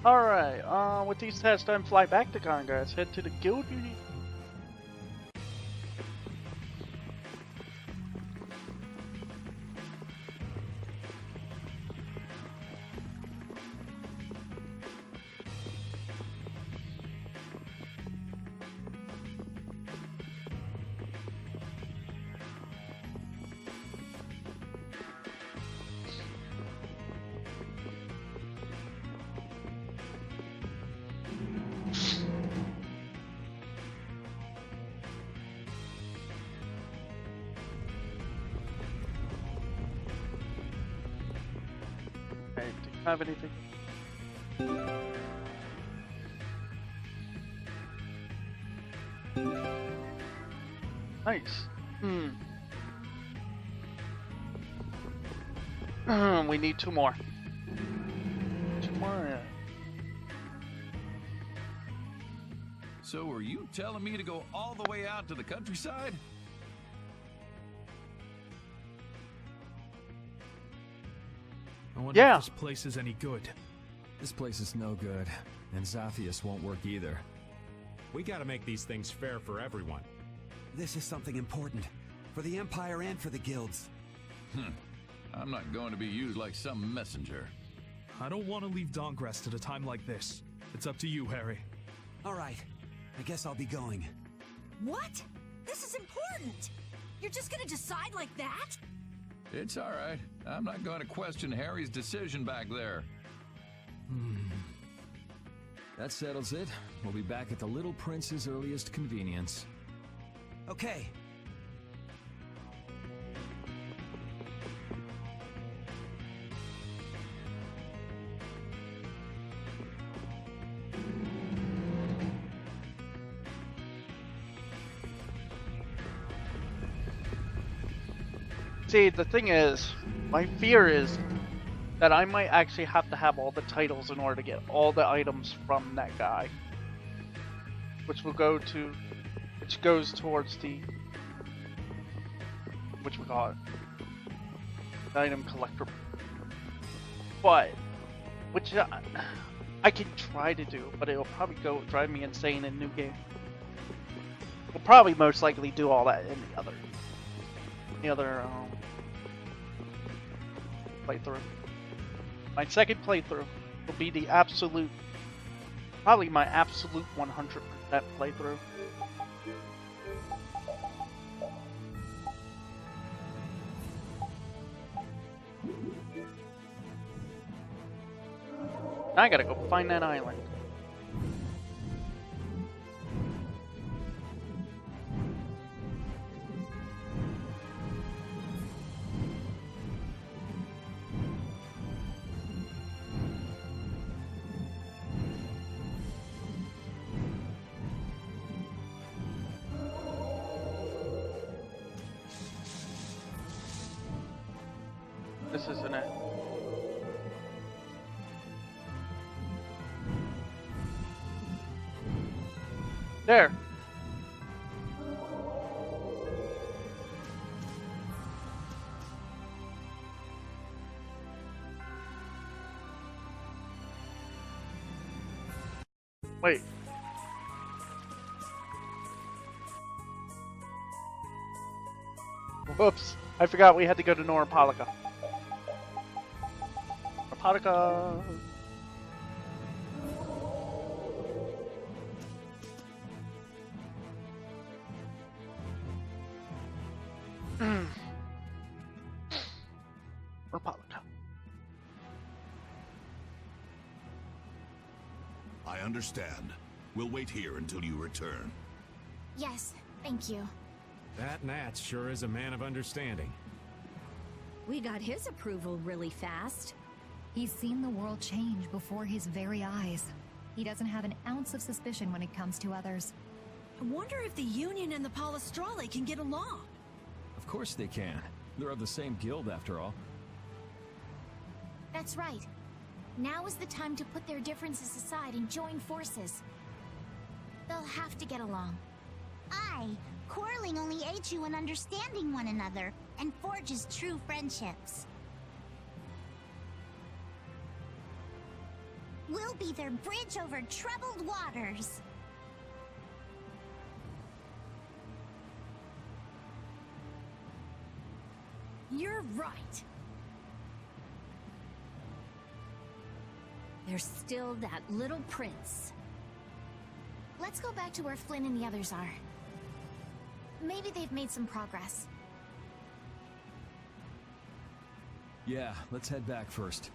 Alright, with these tests done, fly back to Congress, head to the guild union. Have anything? Nice. We need 2 more. 2 more. Yeah. So are you telling me to go all the way out to the countryside? I wonder if this place is any good. This place is no good, and Xathias won't work either. We gotta make these things fair for everyone. This is something important, for the Empire and for the guilds. I'm not going to be used like some messenger. I don't want to leave Dongrest at a time like this. It's up to you, Harry. Alright, I guess I'll be going. What? This is important! You're just gonna decide like that? It's all right. I'm not going to question Harry's decision back there. That settles it. We'll be back at the Little Prince's earliest convenience. Okay. See, the thing is, my fear is that I might actually have to have all the titles in order to get all the items from that guy. Which goes towards the, the item collector. But, which I can try to do, but it'll probably drive me insane in new game. We'll probably most likely do all that in the other playthrough. My second playthrough will be the absolute, probably my absolute 100% playthrough. Now I gotta go find that island. This isn't it. There. Wait. Whoops. I forgot we had to go to Norpolica. Norpolica. Norpolica. I understand. We'll wait here until you return. Yes, thank you. That Nat sure is a man of understanding. We got his approval really fast. He's seen the world change before his very eyes. He doesn't have an ounce of suspicion when it comes to others. I wonder if the Union and the Palestrale can get along. Of course they can. They're of the same guild after all. That's right. Now is the time to put their differences aside and join forces. They'll have to get along. Quarreling only aids you in understanding one another and forges true friendships. We'll be their bridge over troubled waters. You're right. There's still that little prince. Let's go back to where Flynn and the others are. Maybe they've made some progress. Yeah, let's head back first.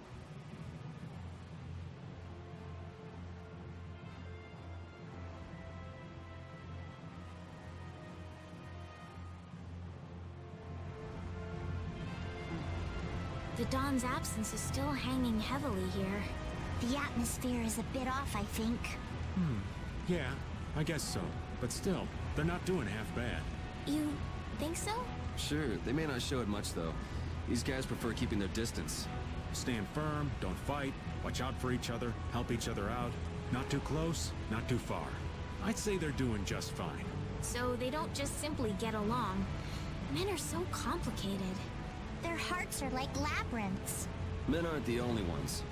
The Dawn's absence is still hanging heavily here. The atmosphere is a bit off, I think. Yeah, I guess so. But still, they're not doing half bad. You think so? Sure, they may not show it much though. These guys prefer keeping their distance. Stand firm, don't fight, watch out for each other, help each other out. Not too close, not too far. I'd say they're doing just fine. So they don't just simply get along. Men are so complicated. Their hearts are like labyrinths. Men aren't the only ones.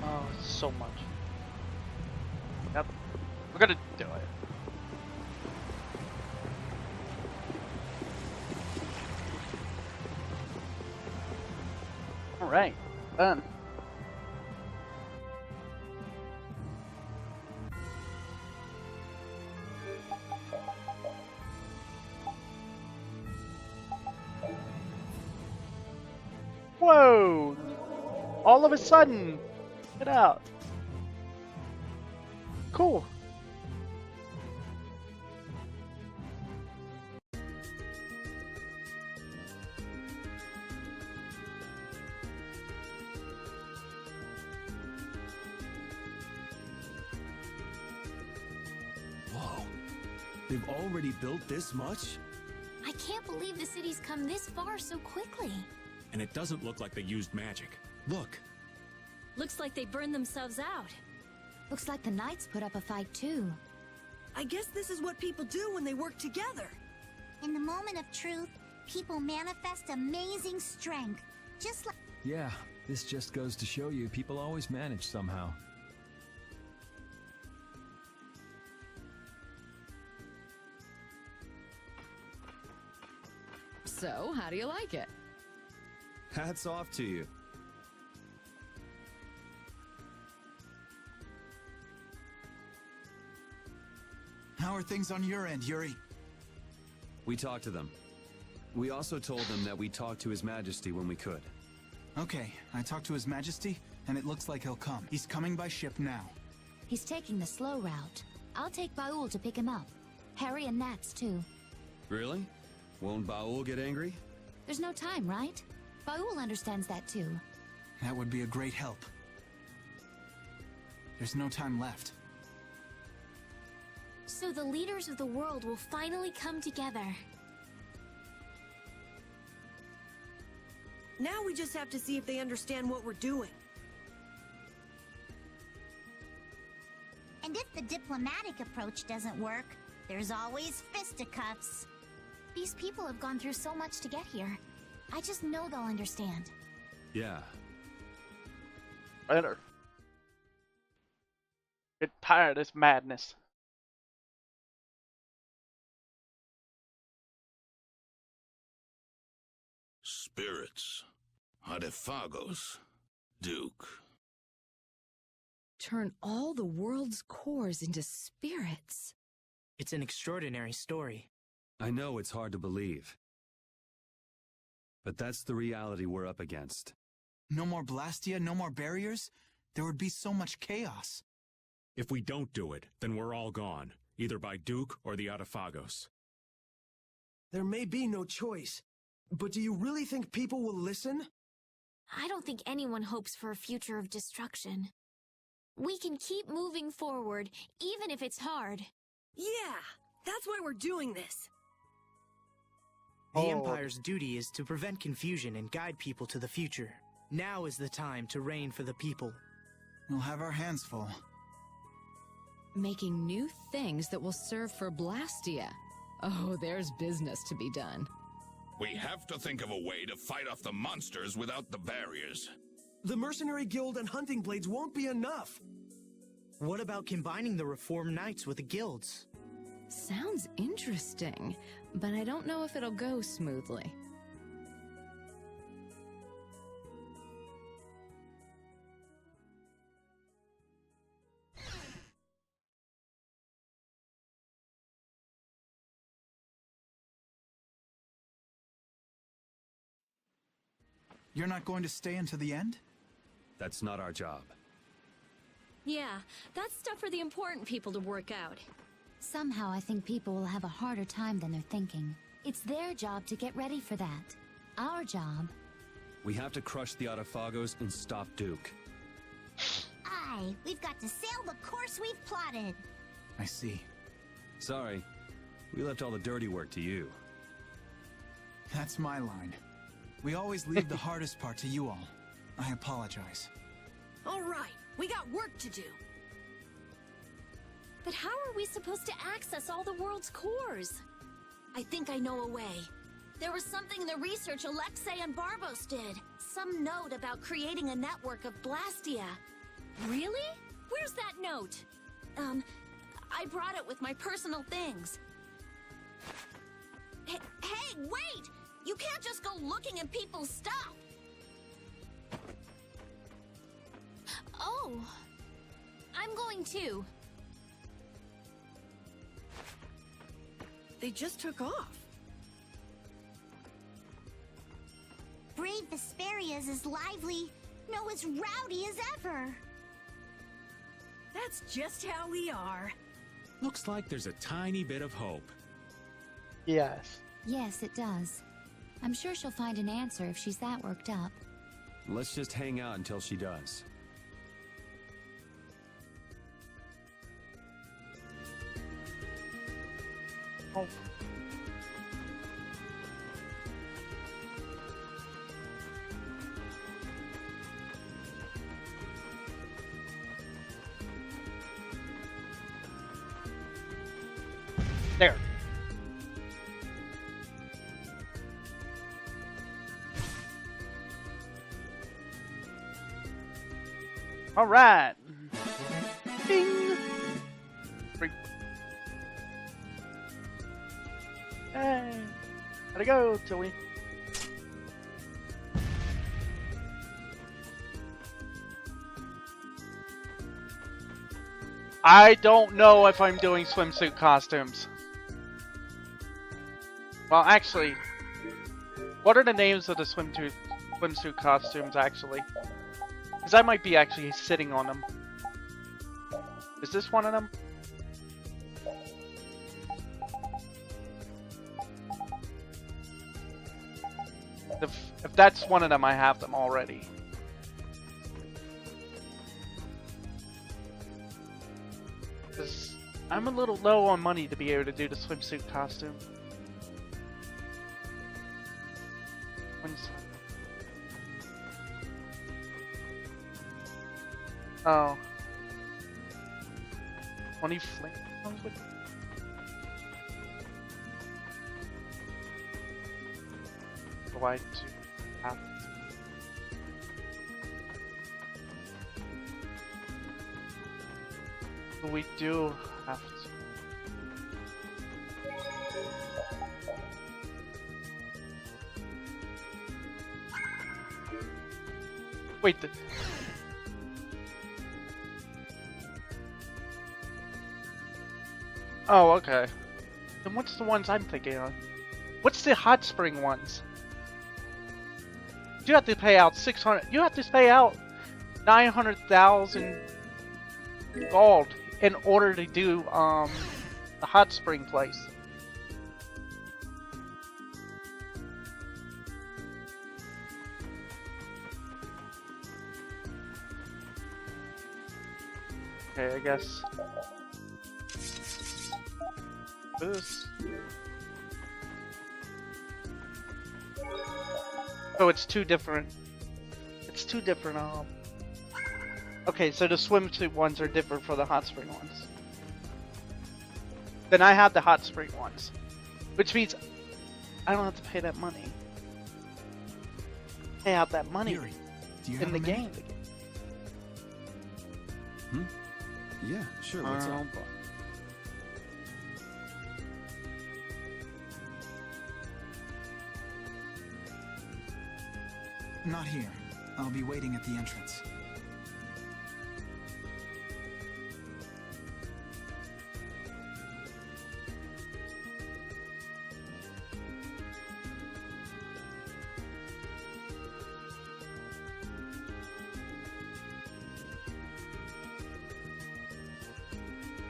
Oh, so much. Yep. We're gonna do it. Alright, done. Whoa! All of a sudden! Get out. Cool. Whoa. They've already built this much? I can't believe the city's come this far so quickly. And it doesn't look like they used magic. Look. Looks like they burned themselves out. Looks like the Knights put up a fight too. I guess this is what people do when they work together. In the moment of truth, people manifest amazing strength. Just like... Yeah, this just goes to show you people always manage somehow. So, how do you like it? Hats off to you. How are things on your end, Yuri? We talked to them. We also told them that we'd talk to His Majesty when we could. Okay, I talked to His Majesty, and it looks like he'll come. He's coming by ship now. He's taking the slow route. I'll take Baul to pick him up. Harry and Nats, too. Really? Won't Baul get angry? There's no time, right? Baul understands that, too. That would be a great help. There's no time left. So the leaders of the world will finally come together. Now we just have to see if they understand what we're doing. And if the diplomatic approach doesn't work, there's always fisticuffs. These people have gone through so much to get here. I just know they'll understand. Yeah. Better. Get tired of this madness. Spirits. Adefagos. Duke. Turn all the world's cores into spirits. It's an extraordinary story. I know it's hard to believe. But that's the reality we're up against. No more Blastia, no more barriers? There would be so much chaos. If we don't do it, then we're all gone, either by Duke or the Adefagos. There may be no choice, but do you really think people will listen? I don't think anyone hopes for a future of destruction. We can keep moving forward, even if it's hard. Yeah, that's why we're doing this. The Empire's duty is to prevent confusion and guide people to the future. Now is the time to reign for the people. We'll have our hands full. Making new things that will serve for Blastia. Oh, there's business to be done. We have to think of a way to fight off the monsters without the barriers. The Mercenary Guild and Hunting Blades won't be enough. What about combining the Reformed Knights with the guilds? Sounds interesting, but I don't know if it'll go smoothly. You're not going to stay until the end? That's not our job. Yeah, that's stuff for the important people to work out. Somehow I think people will have a harder time than they're thinking. It's their job to get ready for that. Our job... We have to crush the Autophagos and stop Duke. Aye, we've got to sail the course we've plotted. I see. Sorry, we left all the dirty work to you. That's my line. We always leave the hardest part to you all. I apologize. All right, we got work to do. But how are we supposed to access all the world's cores? I think I know a way. There was something in the research Alexei and Barbos did. Some note about creating a network of Blastia. Really? Where's that note? I brought it with my personal things. Hey, wait! You can't just go looking at people's stuff! Oh, I'm going too. They just took off. Brave Vesperia is as lively, no, as rowdy as ever. That's just how we are. Looks like there's a tiny bit of hope. Yes. Yes, it does. I'm sure she'll find an answer if she's that worked up. Let's just hang out until she does. Oh. There. All right. Ding. Freak. Hey. How'd it go, Tilly? I don't know if I'm doing swimsuit costumes. Well, actually, what are the names of the swimsuit costumes, actually? Because I might be actually sitting on them. Is this one of them? If that's one of them, I have them already. Because I'm a little low on money to be able to do the swimsuit costume. Oh. 20 flame comes with it? Do I have to? We do have to. Wait, oh, okay. Then what's the ones I'm thinking of? What's the hot spring ones? You have to pay out 600. You have to pay out 900,000 gold in order to do the hot spring place. Okay, I guess this. Oh, it's two different. It's two different. Okay, so the swimsuit ones are different for the hot spring ones. then I have the hot spring ones, which means I don't have to pay that money. Pay out that money Yuri, do you in have the a minute? game. Yeah, sure. What's up? Not here. I'll be waiting at the entrance.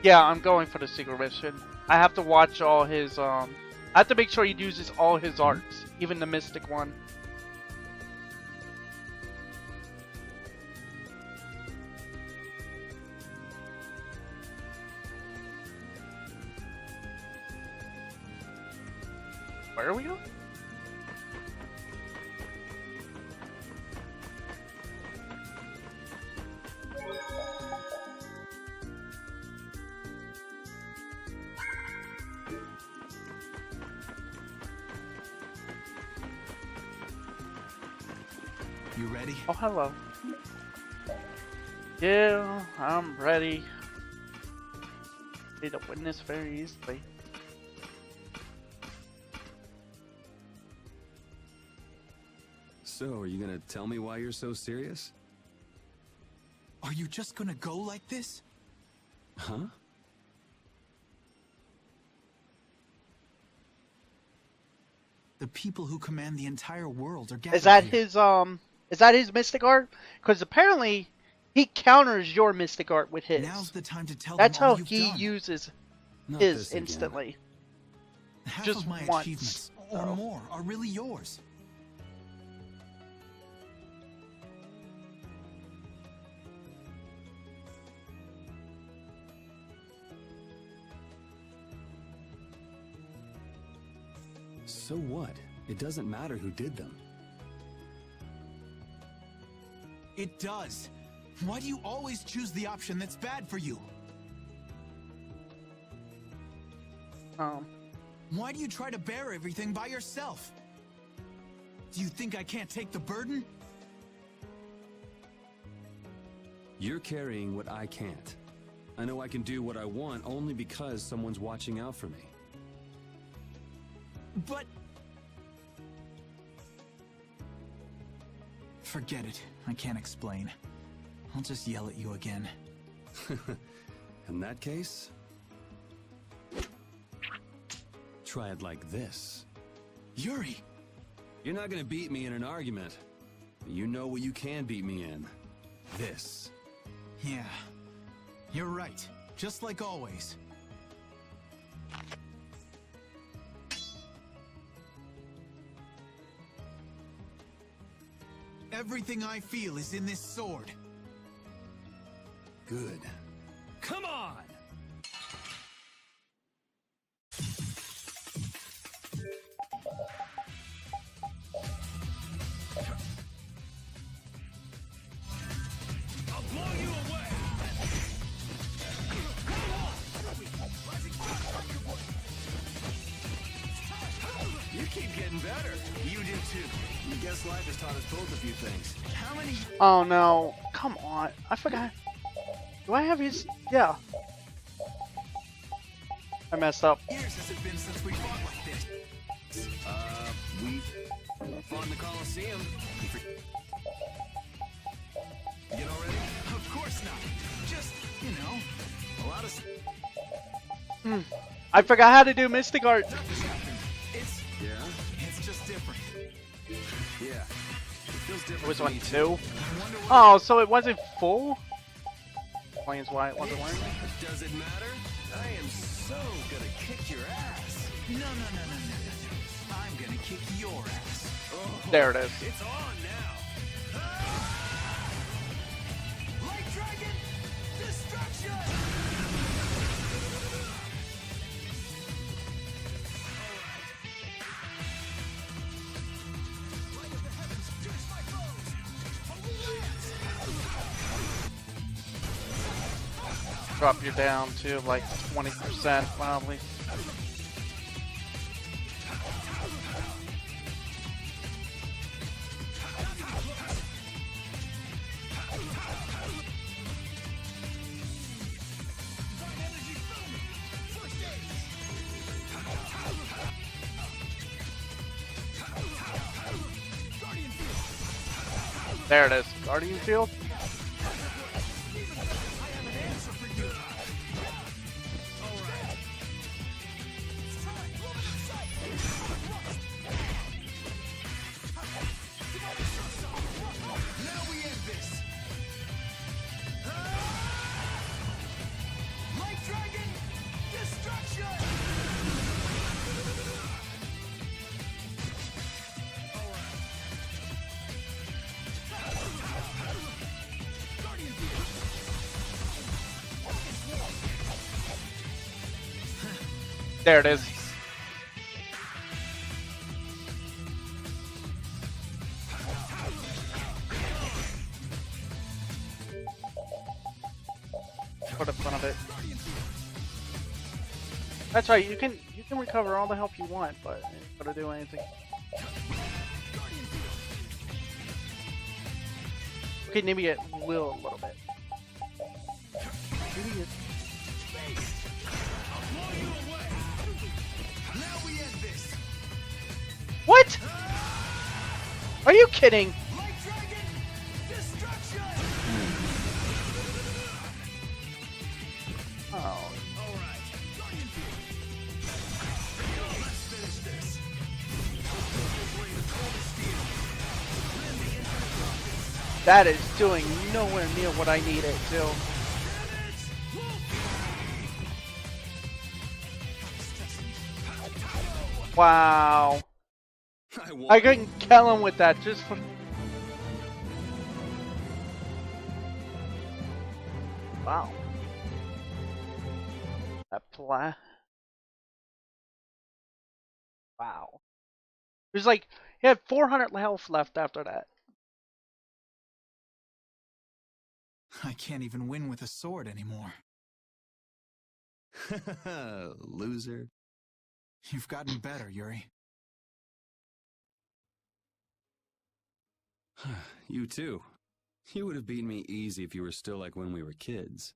Yeah, I'm going for the secret mission. I have to watch all his, I have to make sure he uses all his arts, even the mystic one. Where are we going? You ready? Oh, hello. Yeah, I'm ready. Need to win this very easily. So, are you gonna tell me why you're so serious? Are you just gonna go like this? Huh? The people who command the entire world are gathered Is that here. is that his mystic art? Because apparently he counters your mystic art with his. Now's the time to tell That's them all how you've he done. uses Not his this again. instantly. Half just of my once, achievements, or though. more, are really yours. So what? It doesn't matter who did them. It does. Why do you always choose the option that's bad for you? Why do you try to bear everything by yourself? Do you think I can't take the burden? You're carrying what I can't. I know I can do what I want only because someone's watching out for me. But... Forget it. I can't explain. I'll just yell at you again. In that case, try it like this. Yuri! You're not gonna beat me in an argument. But you know what you can beat me in. This. Yeah. You're right. Just like always. Everything I feel is in this sword. Good. Come on! I'll blow you away! You keep getting better. You do too. I guess life has taught us both a few things. How many... Oh no! Come on! I forgot. Do I have his? Yeah. I messed up. years has it been since we fought like this? We fought in the Coliseum. You get already? Of course not. Just, you know, a lot of... I forgot how to do mystic art. It's... Yeah? It's just different. Yeah. It feels different It was to on me, 2. Oh, so it wasn't full? Explains why it wasn't working. Does it matter? I am so gonna kick your ass. No. I'm gonna kick your ass. Oh, There it is. it's on now. Light Dragon, destruction! drop you down to like 20% probably. There it is, Guardian Field. There it is. Put in front of it. That's right. You can recover all the help you want, but you ain't gonna do anything. Okay, maybe it will a little bit. Maybe it. What? Are you kidding? Oh. That is doing nowhere near what I need it to. Wow. I couldn't kill him with that just for... Wow. That Wow. It was like, he had 400 health left after that. I can't even win with a sword anymore. Loser. You've gotten better, Yuri. You too. You would have beaten me easy if you were still like when we were kids.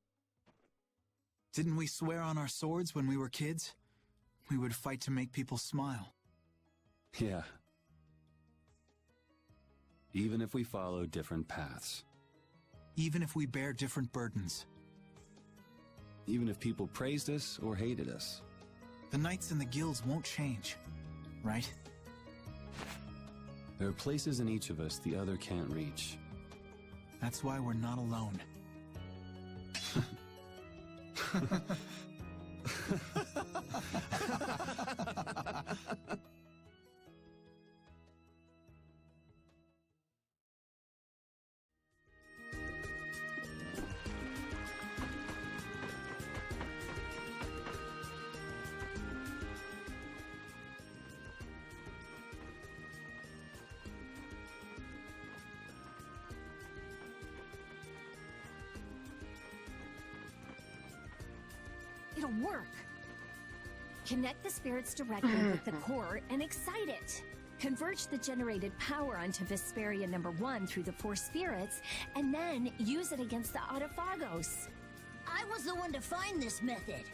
Didn't we swear on our swords when we were kids? We would fight to make people smile. Yeah. Even if we follow different paths. Even if we bear different burdens. Even if people praised us or hated us. The knights and the guilds won't change, right? There are places in each of us the other can't reach. That's why we're not alone. It'll work. Connect the spirits directly with the core and excite it. Converge the generated power onto Vesperia #1 through the 4 spirits, and then use it against the Autophagos. I was the one to find this method.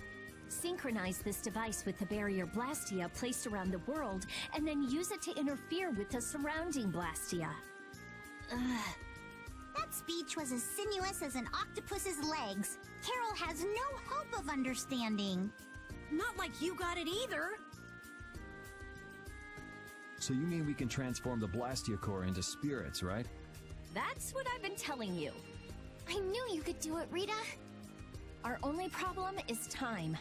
Synchronize this device with the barrier Blastia placed around the world, and then use it to interfere with the surrounding Blastia. That speech was as sinuous as an octopus's legs. Carol has no hope of understanding. Not like you got it either. So you mean we can transform the Blastia core into spirits, right? That's what I've been telling you. I knew you could do it, Rita. Our only problem is time.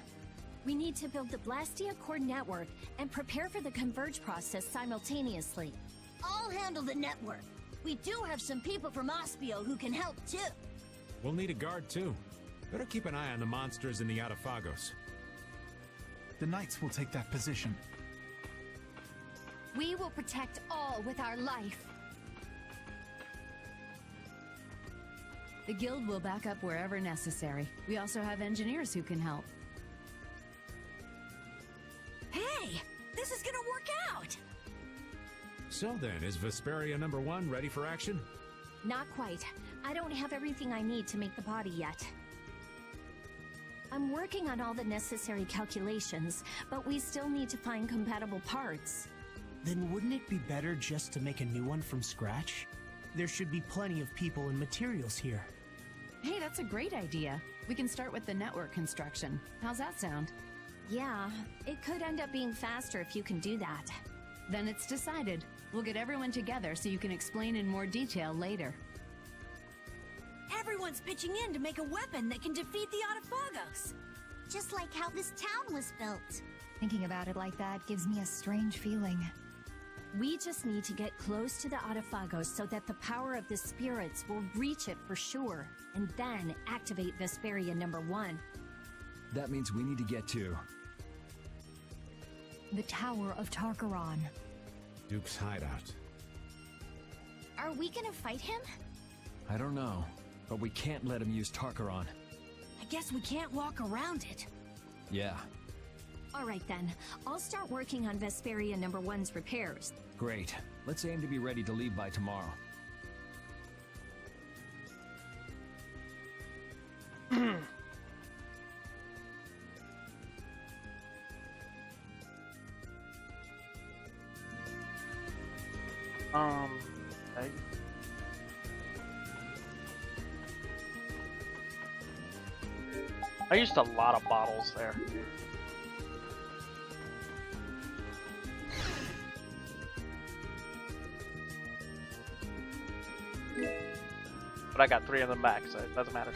We need to build the Blastia core network and prepare for the Converge process simultaneously. I'll handle the network. We do have some people from Aspio who can help too. We'll need a guard too. Better keep an eye on the monsters in the Autophagos. The knights will take that position. We will protect all with our life. The guild will back up wherever necessary. We also have engineers who can help. Hey, this is gonna work out! So then, is Vesperia #1 ready for action? Not quite. I don't have everything I need to make the body yet. I'm working on all the necessary calculations, but we still need to find compatible parts. Then wouldn't it be better just to make a new one from scratch? There should be plenty of people and materials here. Hey, that's a great idea. We can start with the network construction. How's that sound? Yeah, it could end up being faster if you can do that. Then it's decided. We'll get everyone together so you can explain in more detail later. Everyone's pitching in to make a weapon that can defeat the Autophagos. Just like how this town was built. Thinking about it like that gives me a strange feeling. We just need to get close to the Autophagos so that the power of the spirits will reach it for sure, and then activate Vesperia #1. That means we need to get to... The Tower of Tarkaron. Duke's hideout. Are we gonna fight him? I don't know, but we can't let him use Tarkaron. I guess we can't walk around it. Yeah. Alright then, I'll start working on Vesperia #1's repairs. Great. Let's aim to be ready to leave by tomorrow. Okay. I used a lot of bottles there. But I got 3 of them back, so it doesn't matter.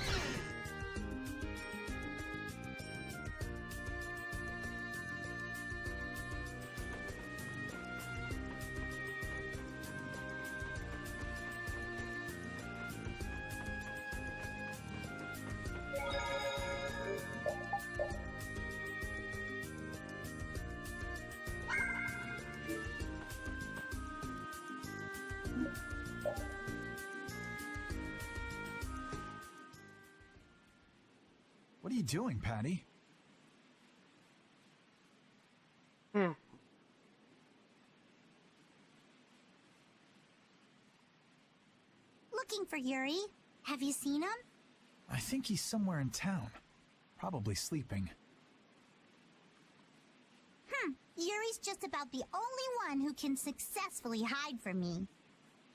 What are you doing, Patty? Looking for Yuri. Have you seen him? I think he's somewhere in town. Probably sleeping. Yuri's just about the only one who can successfully hide from me.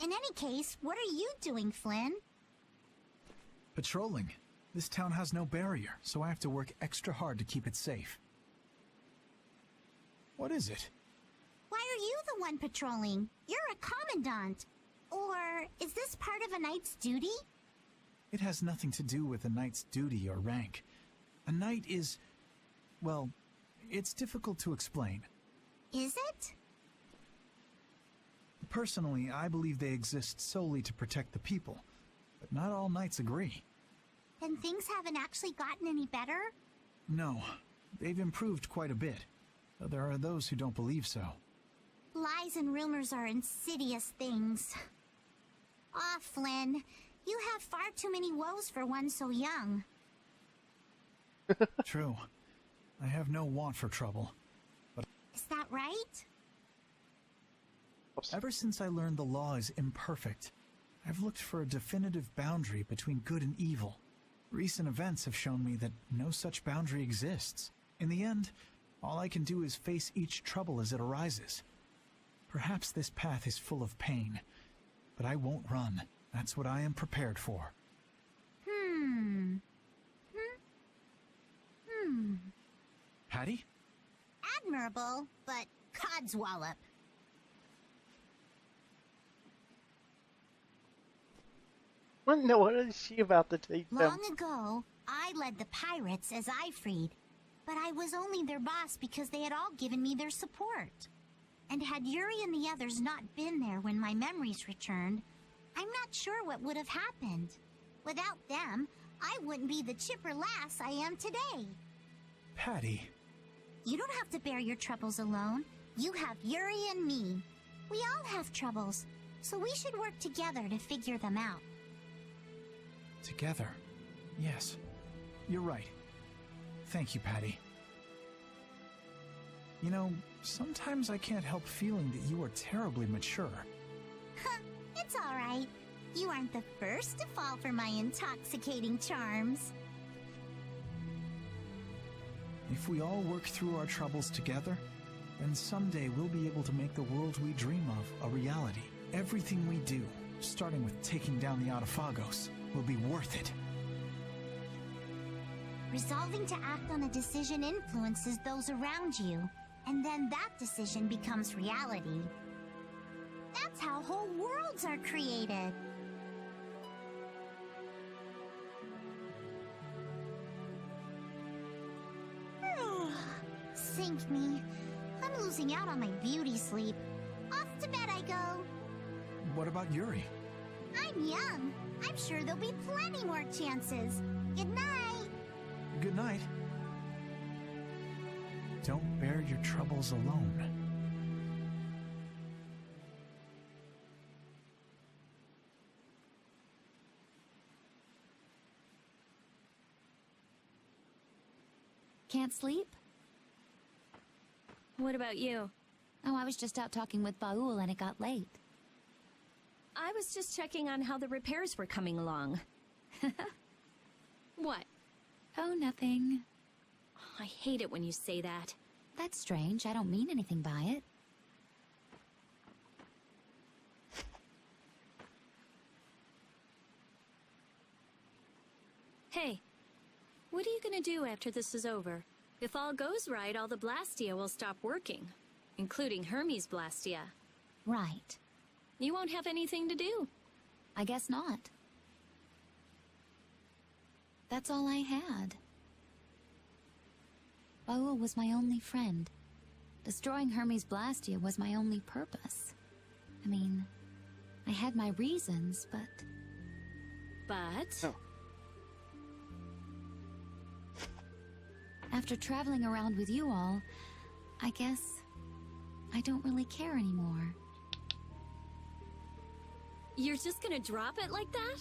In any case, what are you doing, Flynn? Patrolling. This town has no barrier, so I have to work extra hard to keep it safe. What is it? Why are you the one patrolling? You're a commandant. Or is this part of a knight's duty? It has nothing to do with a knight's duty or rank. A knight is... well, it's difficult to explain. Is it? Personally, I believe they exist solely to protect the people, but not all knights agree. Then things haven't actually gotten any better? No, they've improved quite a bit, though there are those who don't believe so. Lies and rumors are insidious things. Ah, Flynn, you have far too many woes for one so young. True. I have no want for trouble, but... Is that right? Ever since I learned the law is imperfect, I've looked for a definitive boundary between good and evil. Recent events have shown me that no such boundary exists. In the end, all I can do is face each trouble as it arises. Perhaps this path is full of pain, but I won't run. That's what I am prepared for. Hattie? Admirable, but codswallop. What is she about to take them? Long ago, I led the pirates as I freed, but I was only their boss because they had all given me their support. And had Yuri and the others not been there when my memories returned, I'm not sure what would have happened. Without them, I wouldn't be the chipper lass I am today. Patty. You don't have to bear your troubles alone. You have Yuri and me. We all have troubles, so we should work together to figure them out. Together. Yes. You're right. Thank you, Patty. You know, sometimes I can't help feeling that you are terribly mature. It's alright. You aren't the first to fall for my intoxicating charms. If we all work through our troubles together, then someday we'll be able to make the world we dream of a reality. Everything we do, starting with taking down the Autophagos, will be worth it. Resolving to act on a decision influences those around you, and then that decision becomes reality. That's how whole worlds are created. Sink me. I'm losing out on my beauty sleep. Off to bed I go. What about Yuri? I'm young. I'm sure there'll be plenty more chances. Good night. Good night. Don't bear your troubles alone. Can't sleep? What about you? Oh, I was just out talking with Baul and it got late. I was just checking on how the repairs were coming along. What? Oh, nothing. I hate it when you say that. That's strange. I don't mean anything by it. Hey, what are you gonna do after this is over? If all goes right, all the Blastia will stop working, including Hermes Blastia. Right. You won't have anything to do. I guess not. That's all I had. Baul was my only friend. Destroying Hermes Blastia was my only purpose. I mean, I had my reasons, but... But? Oh. After traveling around with you all, I guess I don't really care anymore. You're just gonna drop it like that?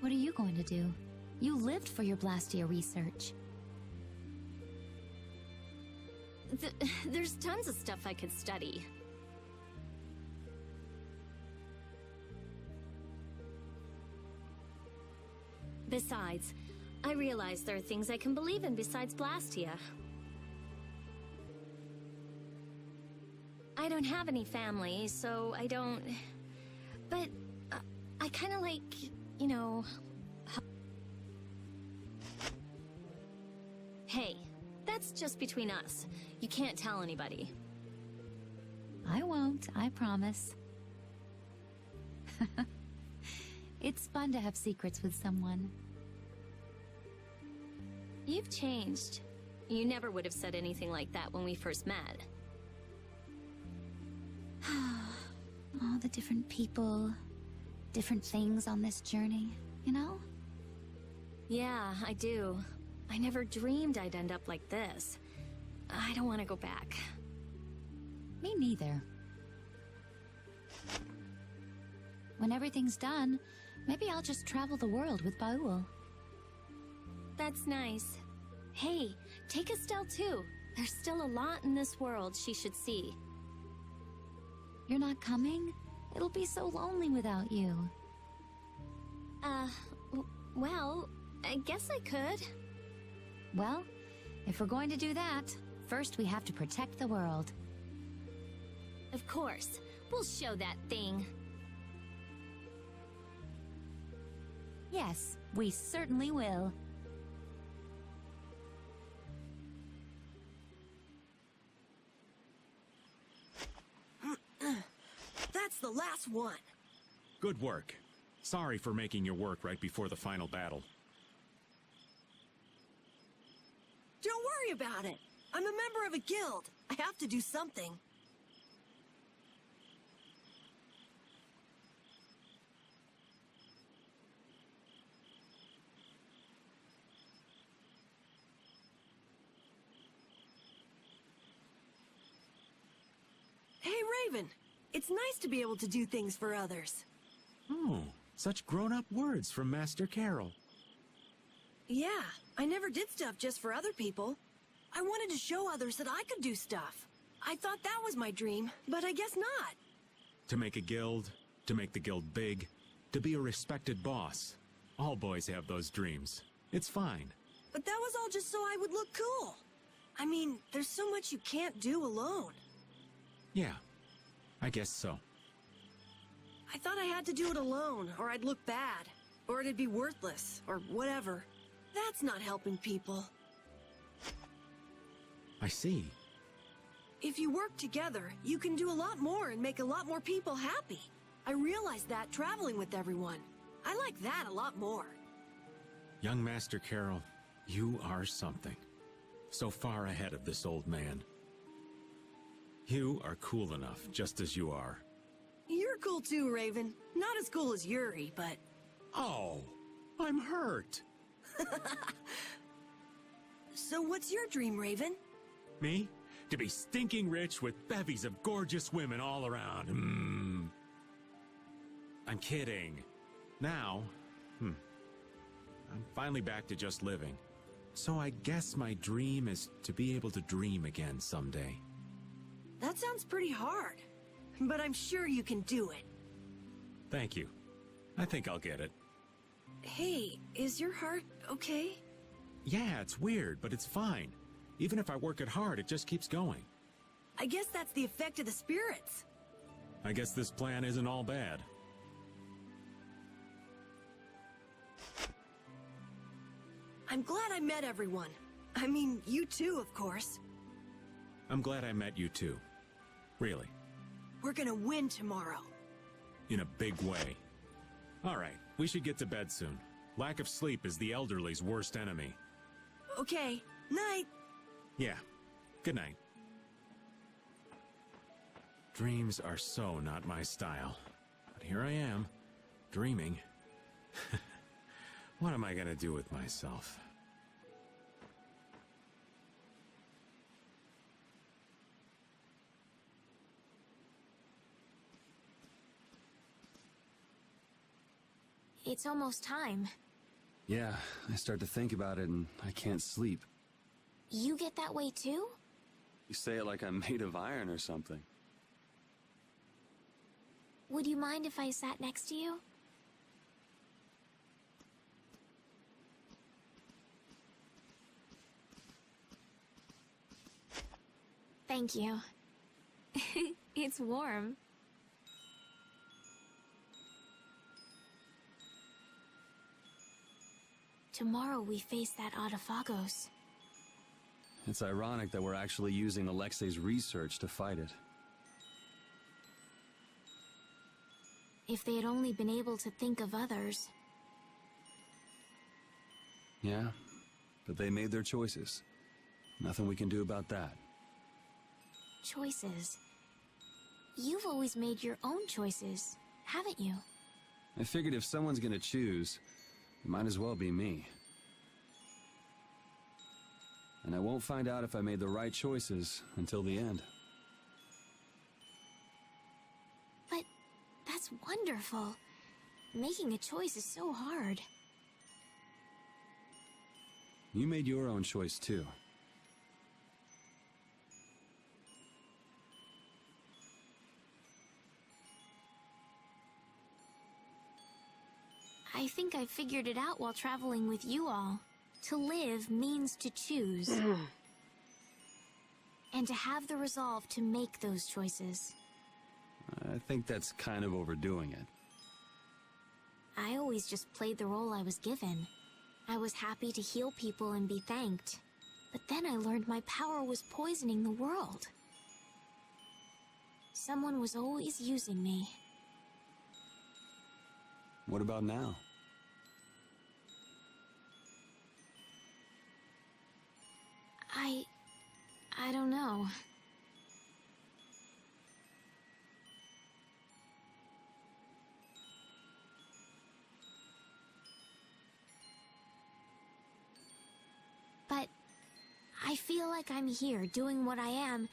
What are you going to do? You lived for your Blastia research. There's tons of stuff I could study. Besides, I realize there are things I can believe in besides Blastia. I don't have any family, so I don't... But I kind of like, you know... Hey, that's just between us. You can't tell anybody. I won't, I promise. It's fun to have secrets with someone. You've changed. You never would have said anything like that when we first met. All the different people, different things on this journey, you know? Yeah, I do. I never dreamed I'd end up like this. I don't want to go back. Me neither. When everything's done, maybe I'll just travel the world with Baul. That's nice. Hey, take Estelle too. There's still a lot in this world she should see. You're not coming? It'll be so lonely without you. Well, I guess I could. Well, if we're going to do that, first we have to protect the world. Of course. We'll show that thing. Yes, we certainly will. That's the last one. Good work. Sorry for making your work right before the final battle. Don't worry about it. I'm a member of a guild. I have to do something. Hey, Raven. It's nice to be able to do things for others. Oh, such grown-up words from Master Carol. Yeah, I never did stuff just for other people. I wanted to show others that I could do stuff. I thought that was my dream, but I guess not. To make a guild, to make the guild big, to be a respected boss. All boys have those dreams. It's fine. But that was all just so I would look cool. I mean, there's so much you can't do alone. Yeah, I guess so. I thought I had to do it alone, or I'd look bad, or it'd be worthless, or whatever. That's not helping people. I see. If you work together, you can do a lot more and make a lot more people happy. I realized that traveling with everyone. I like that a lot more. Young Master Carol, you are something. So far ahead of this old man. You are cool enough, just as you are. You're cool too, Raven. Not as cool as Yuri, but... Oh, I'm hurt. So what's your dream, Raven? Me? To be stinking rich with bevies of gorgeous women all around. I'm kidding. Now, I'm finally back to just living. So I guess my dream is to be able to dream again someday. That sounds pretty hard, but I'm sure you can do it. Thank you. I think I'll get it. Hey, is your heart okay? Yeah, it's weird, but it's fine. Even if I work it hard, it just keeps going. I guess that's the effect of the spirits. I guess this plan isn't all bad. I'm glad I met everyone. I mean, you too, of course. I'm glad I met you too. Really. We're gonna win tomorrow. In a big way. All right, we should get to bed soon. Lack of sleep is the elderly's worst enemy. Okay, night. Yeah, good night. Dreams are so not my style. But here I am, dreaming. What am I gonna do with myself? It's almost time. Yeah, I start to think about it and I can't sleep. You get that way too? You say it like I'm made of iron or something. Would you mind if I sat next to you? Thank you. It's warm. Tomorrow we face that Autophagos. It's ironic that we're actually using Alexei's research to fight it. If they had only been able to think of others. Yeah, but they made their choices. Nothing we can do about that. Choices. You've always made your own choices, haven't you? I figured if someone's gonna choose, it might as well be me. And I won't find out if I made the right choices until the end. But that's wonderful. Making a choice is so hard. You made your own choice too. I think I figured it out while traveling with you all. To live means to choose. And to have the resolve to make those choices. I think that's kind of overdoing it. I always just played the role I was given. I was happy to heal people and be thanked. But then I learned my power was poisoning the world. Someone was always using me. What about now? I don't know. But I feel like I'm here doing what I am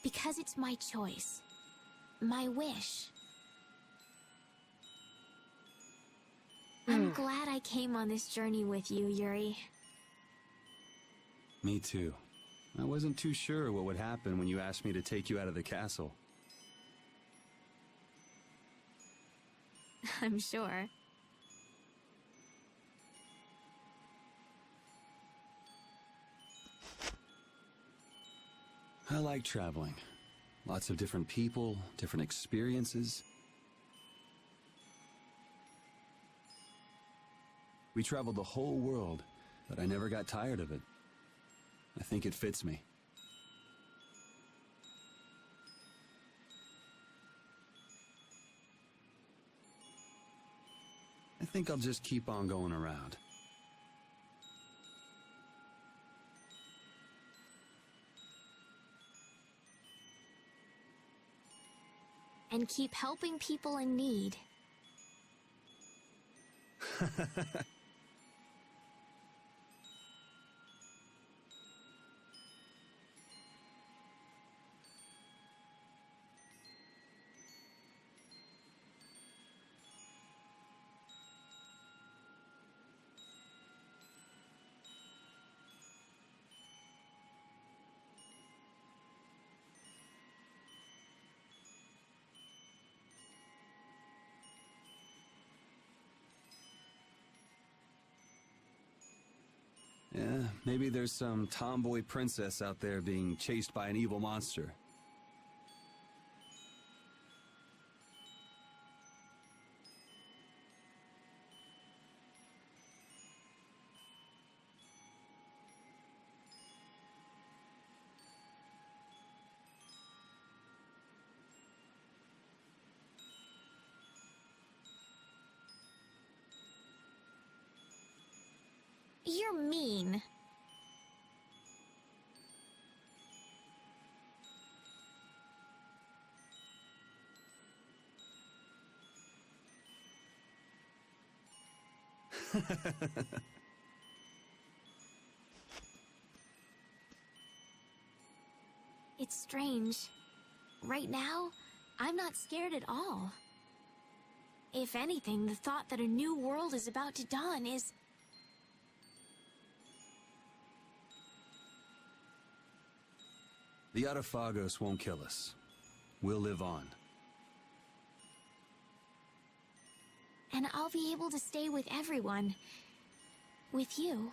because it's my choice. my wish. I'm glad I came on this journey with you, Yuri. Me too. I wasn't too sure what would happen when you asked me to take you out of the castle. I'm sure. I like traveling. Lots of different people, different experiences. We traveled the whole world, but I never got tired of it. I think it fits me. I think I'll just keep on going around. And keep helping people in need. Yeah, maybe there's some tomboy princess out there being chased by an evil monster. You're mean. It's strange. Right now, I'm not scared at all. If anything, the thought that a new world is about to dawn is... The Arafagos won't kill us. We'll live on. And I'll be able to stay with everyone. With you.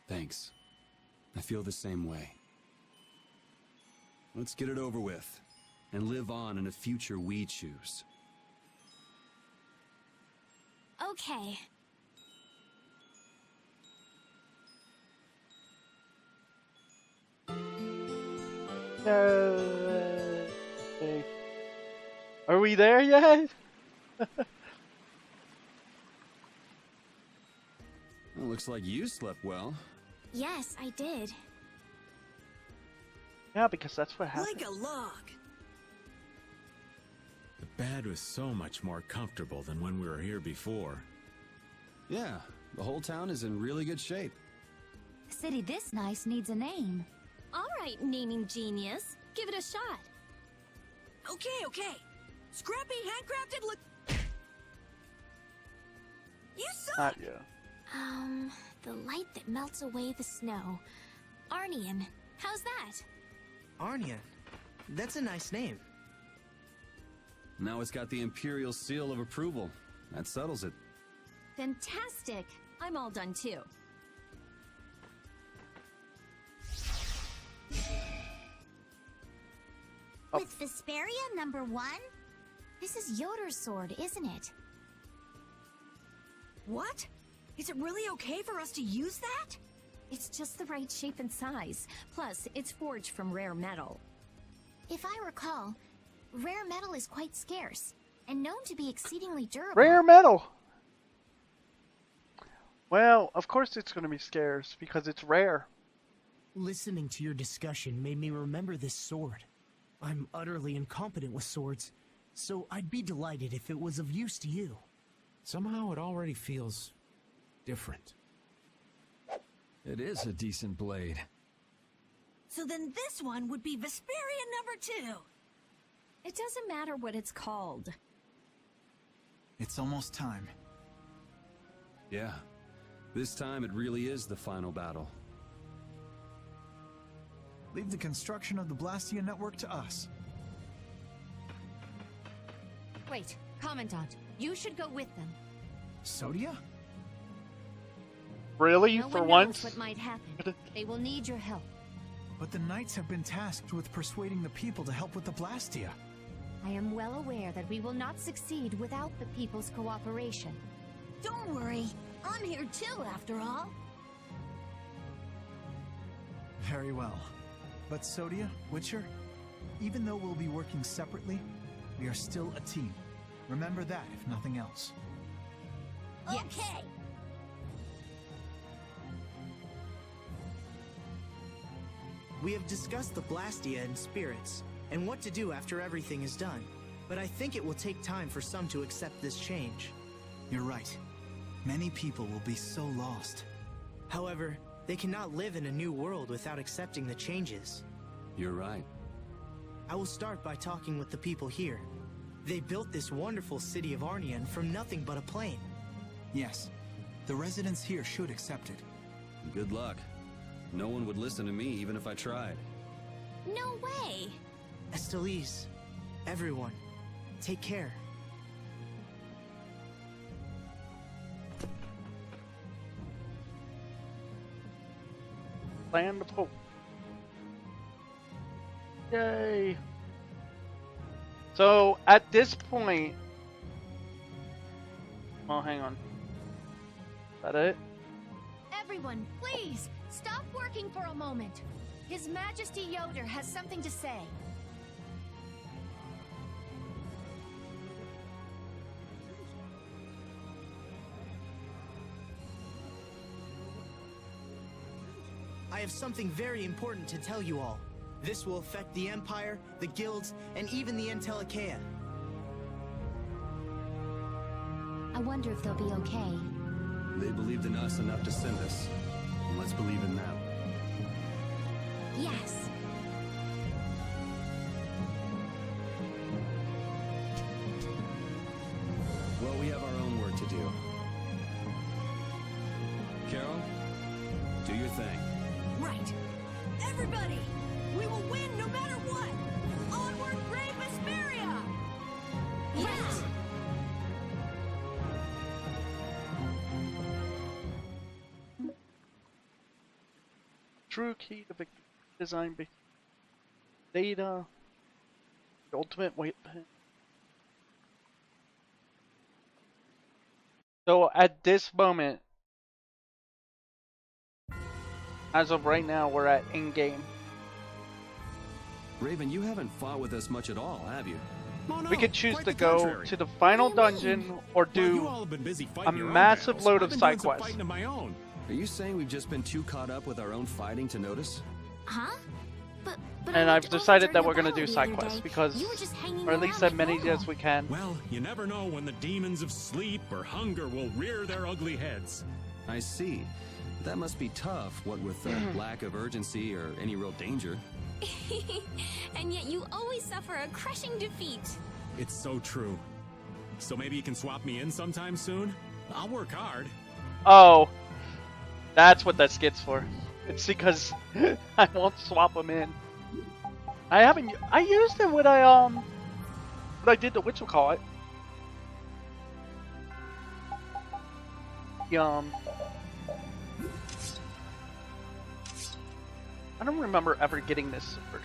Thanks. I feel the same way. Let's get it over with, and live on in a future we choose. Okay. Okay. Are we there yet? Well, looks like you slept well. Yes, I did. Yeah, because that's what happened. Like a log. The bed was so much more comfortable than when we were here before. Yeah, the whole town is in really good shape. A city this nice needs a name. All right, naming genius. Give it a shot. Okay. Scrappy, handcrafted, look... You suck! Not you. The light that melts away the snow. Arnian. How's that? Arnian. That's a nice name. Now it's got the Imperial seal of approval. That settles it. Fantastic. I'm all done too. With Vesperia #1? This is Yoder's sword, isn't it? What? Is it really okay for us to use that? It's just the right shape and size. Plus, it's forged from rare metal. If I recall, rare metal is quite scarce, and known to be exceedingly durable. Rare metal! Well, of course it's going to be scarce, because it's rare. Listening to your discussion made me remember this sword. I'm utterly incompetent with swords, so I'd be delighted if it was of use to you. Somehow it already feels different. It is a decent blade. So then this one would be Vesperia number 2. It doesn't matter what it's called. It's almost time. Yeah. This time it really is the final battle. Leave the construction of the Blastia network to us. Wait, Commandant, you should go with them. Sodia? Really? No For one once? knows what might happen. They will need your help. But the Knights have been tasked with persuading the people to help with the Blastia. I am well aware that we will not succeed without the people's cooperation. Don't worry, I'm here too, after all. Very well. But Sodia, Witcher, even though we'll be working separately, we are still a team. Remember that, if nothing else. Okay. We have discussed the Blastia and spirits, and what to do after everything is done. But I think it will take time for some to accept this change. You're right. Many people will be so lost. However, they cannot live in a new world without accepting the changes. You're right. I will start by talking with the people here. They built this wonderful city of Arnian from nothing but a plain. Yes, the residents here should accept it. Good luck. No one would listen to me even if I tried. No way. Estelise, everyone, take care. Land of hope. Yay. So at this point, oh, hang on. Is that it? Everyone, please, stop working for a moment. His Majesty Yoder has something to say. I have something very important to tell you all. This will affect the Empire, the guilds, and even the Entelecheia. I wonder if they'll be okay. They believed in us enough to send us. And let's believe in them. Yes. Well, we have our own work to do. Carol, do your thing. Right. Everybody, we will win no matter what. Onward, brave Vesperia! Yes. True key to victory. Design data. The ultimate weapon. So at this moment, as of right now, we're at in-game. Raven, you haven't fought with us much at all, have you? Oh, no, We could choose quite to the go contrary. to the final dungeon or Well, you do all have been busy a fighting your own massive battles. load I've of been side doing some quests. fighting of my own. Are you saying we've just been too caught up with our own fighting to notice? Huh? But And I I've looked over decided that during we're the going to do battle the side other quests day. because, You were just hanging or at least around as many like as we can. Well, you never know when the demons of sleep or hunger will rear their ugly heads. I see. That must be tough, what with lack of urgency or any real danger. And yet you always suffer a crushing defeat. It's so true. So maybe you can swap me in sometime soon? I'll work hard. Oh, that's what that skit's for. It's because I won't swap them in. I haven't. I used it when I did the whatchamacallit. I don't remember ever getting this sword.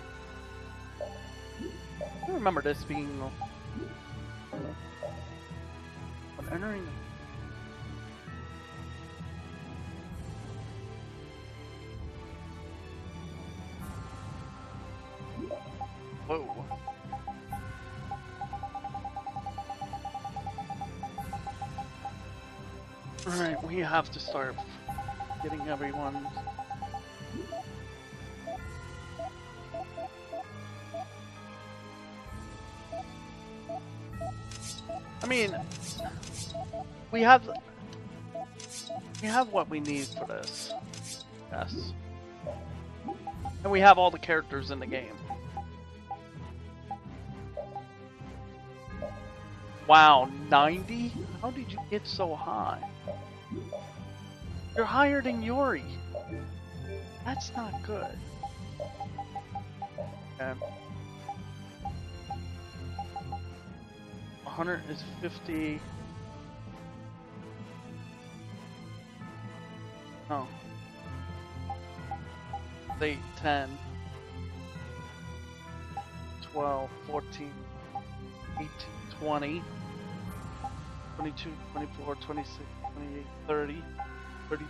I don't remember this being when entering. Whoa. Alright, we have to start getting everyone. mean, we have what we need for this. Yes. And we have all the characters in the game. Wow, 90? How did you get so high? You're higher than Yuri. That's not good. Okay. 150. Oh. 8, 10, 12, 14, 18, 20, 22, 24, 26, 28, 30, 32,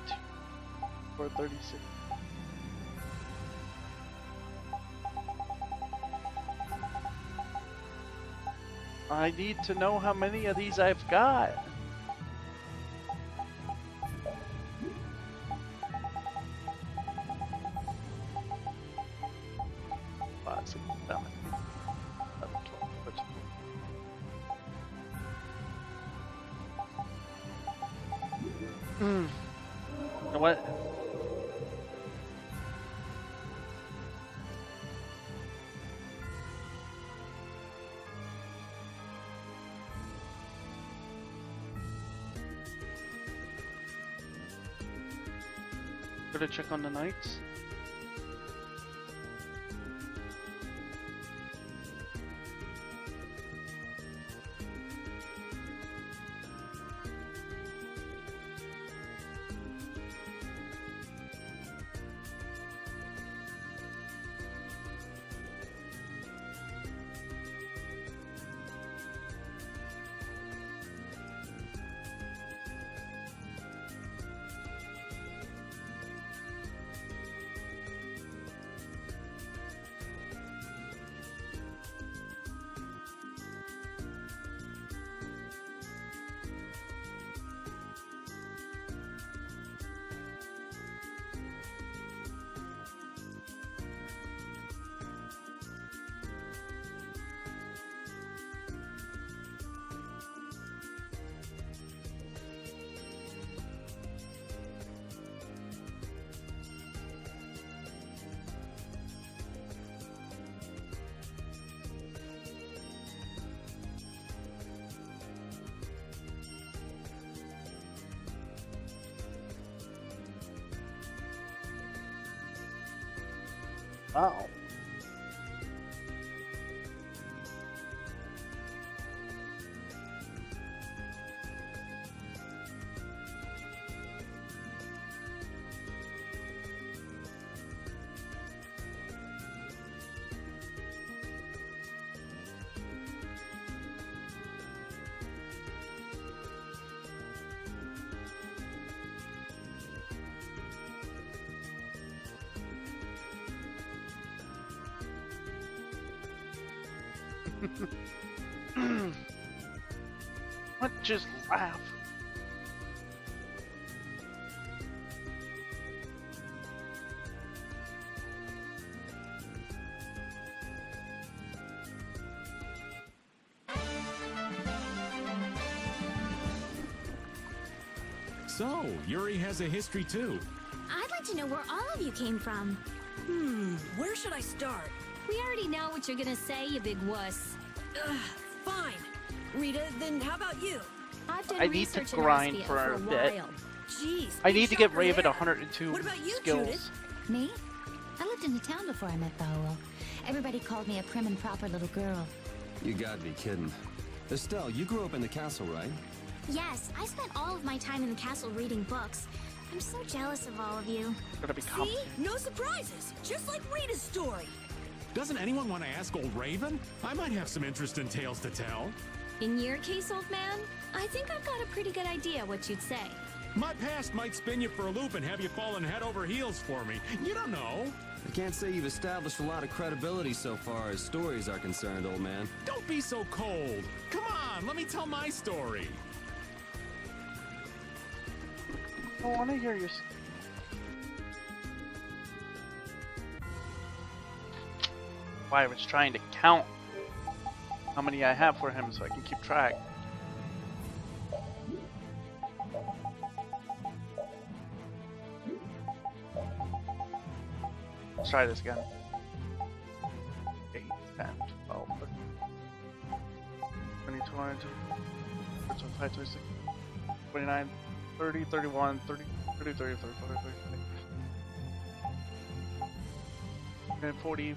or 36. I need to know how many of these I've got. What? Gotta check on the knights. Wow. What? Just laugh. So, Yuri has a history too. I'd like to know where all of you came from. Where should I start? We already know what you're gonna say, you big wuss. Fine. Rita, then how about you? I've done I need to research in grind Vesperia for a a bit. while. Jeez, I you need to shot get her Raven hair. 102 What about you, skills. Judith? Me? I lived in the town before I met Paolo. Everybody called me a prim and proper little girl. You gotta be kidding. Estelle, you grew up in the castle, right? Yes, I spent all of my time in the castle reading books. I'm so jealous of all of you. Gonna be See? No surprises. Just like Rita's story. Doesn't anyone want to ask old Raven? I might have some interest in tales to tell. In your case, old man, I think I've got a pretty good idea what you'd say. My past might spin you for a loop and have you falling head over heels for me. You don't know. I can't say you've established a lot of credibility so far as stories are concerned, old man. Don't be so cold. Come on, let me tell my story. I want to hear your. Why I was trying to count how many I have for him so I can keep track. Let's try this again. 8, 10, 12, 13, 22, 25, 26, 29, 30, 31, 30, 30, 30, 30, 30, 40,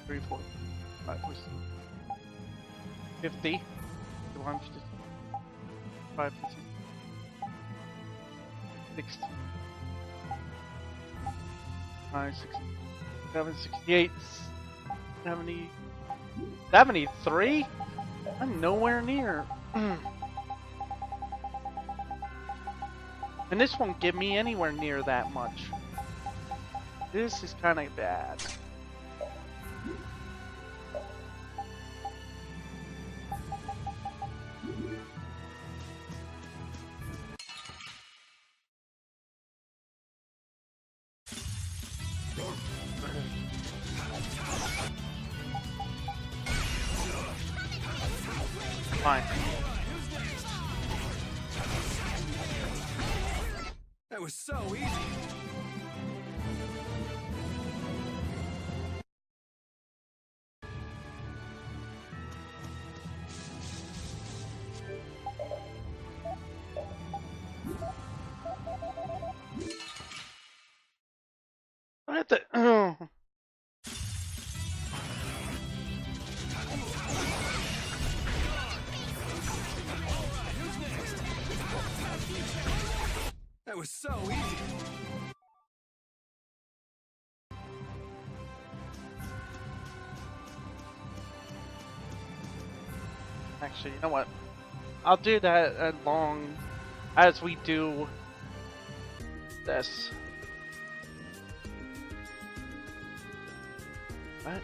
3, 4, 5, 6, 50, 51, 55, 56, 60, 5, 6, 7, 68, 70, 73? I'm nowhere near. And this won't give me anywhere near that much. This is kind of bad. Fine. That was so easy. I have to. Oh. That was so easy. Actually, you know what? I'll do that as long as we do this. What?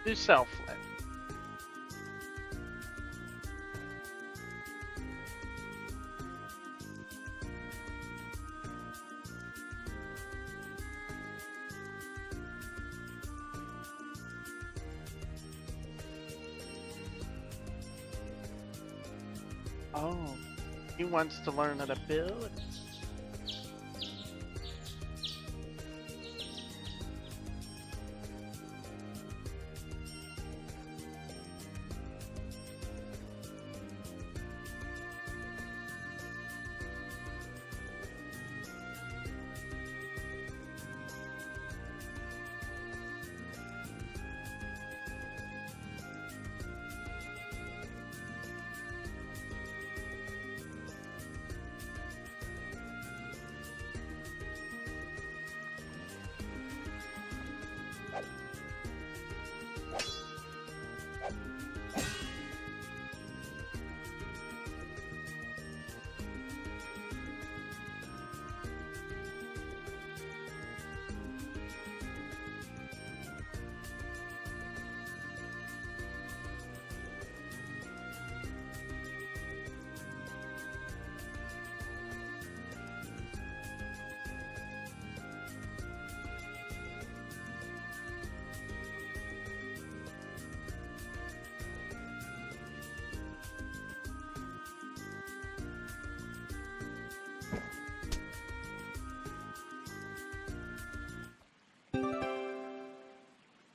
Do self-flip. Oh, he wants to learn an ability.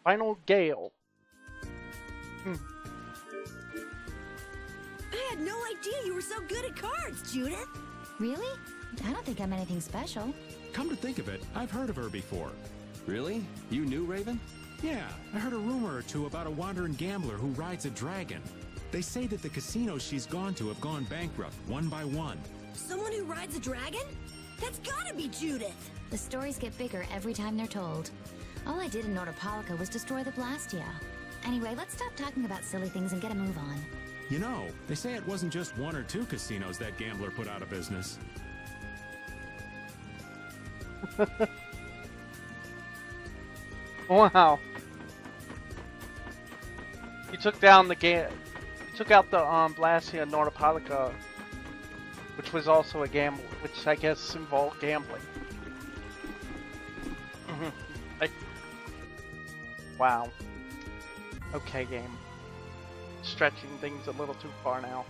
Final Gale. I had no idea you were so good at cards, Judith. Really? I don't think I'm anything special. Come to think of it, I've heard of her before. Really? You knew Raven? Yeah, I heard a rumor or two about a wandering gambler who rides a dragon. They say that the casinos she's gone to have gone bankrupt, one by one. Someone who rides a dragon? That's gotta be Judith! The stories get bigger every time they're told. All I did in Nordopolica was destroy the Blastia. Anyway, let's stop talking about silly things and get a move on. You know, they say it wasn't just 1 or 2 casinos that gambler put out of business. Wow. He took down the game. He took out the Blastia Nordopolica, which was also a gamble, which I guess involved gambling. Like, wow. Okay, game. Stretching things a little too far now.